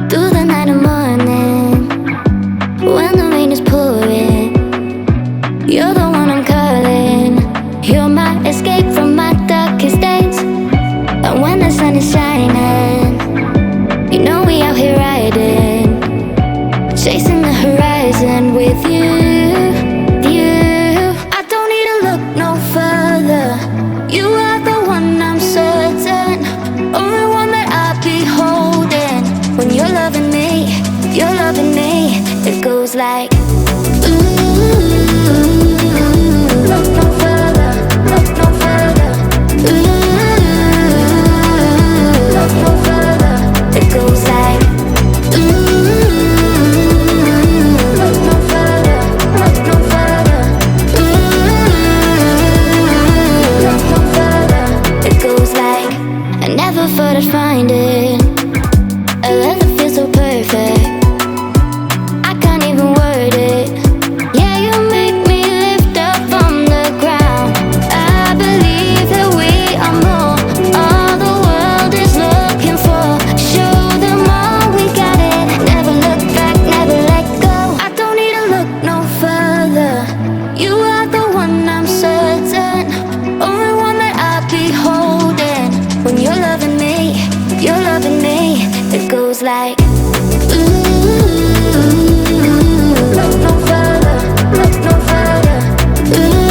through the night and morning, when the rain is pouring, you're the one I'm calling. You're my escape from my darkest days. And when the sun is shining, you know we out here riding, chasing the horizon with you. I don't need to look no further. You are the one I'm certain, only one that I'll be holding. When you're loving me, it goes like ooh. Look no further, look no further. Ooh, look no further. It goes like ooh. Look no further, look no further. Ooh, look no further. It goes like I never thought I'd find it, a love that feels so perfect. I can't even word it. Yeah, you make me lift up from the ground. I believe that we are more, all the world is looking for. Show them all we got it. Never look back, never let go. I don't need to look no further. You are the one I'm certain, only one that I'll be holding. When you're loving me, it goes like ooh. Look no further, look no further. Ooh,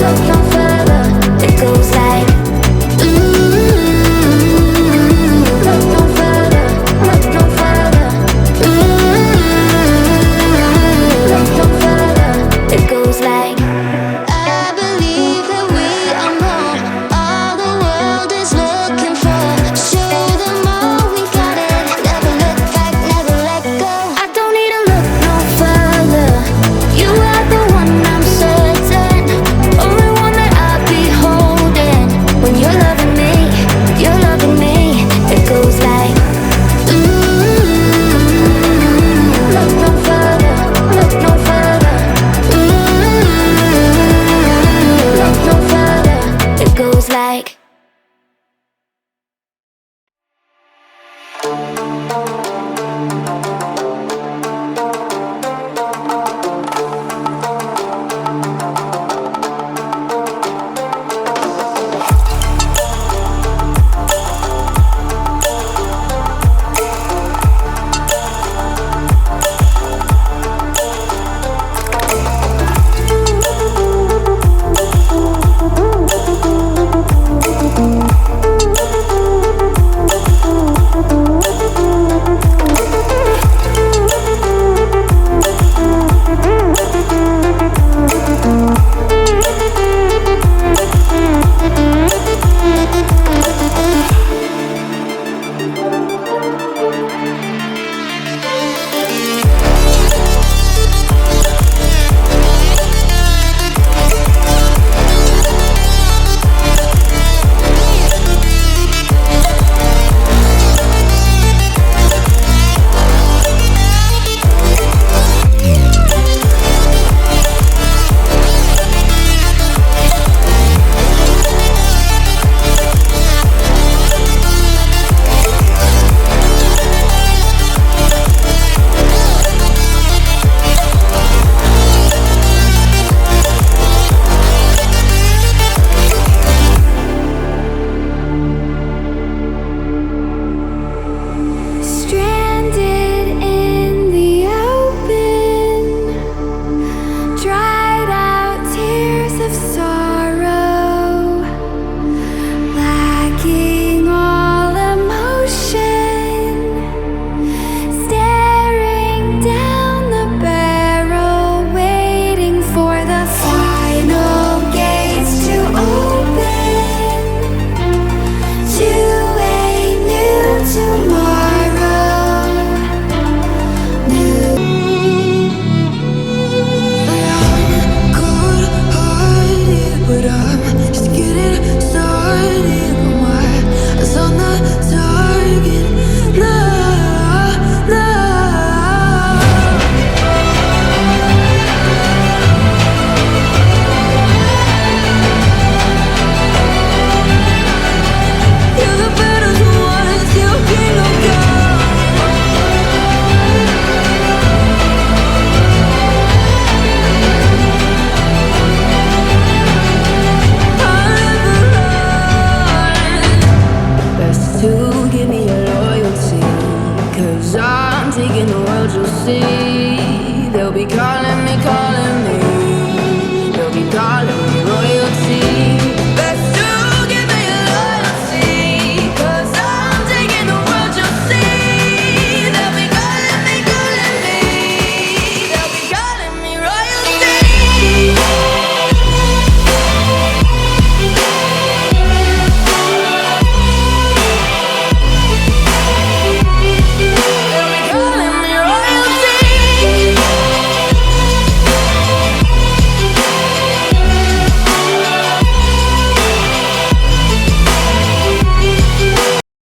look no further. It goes like ooh. Look no further, look no further. Ooh, look no further. It goes like I believe that we are more, all the world is looking for. Show them all we 'cause I'm taking the world, you'll see. They'll be calling me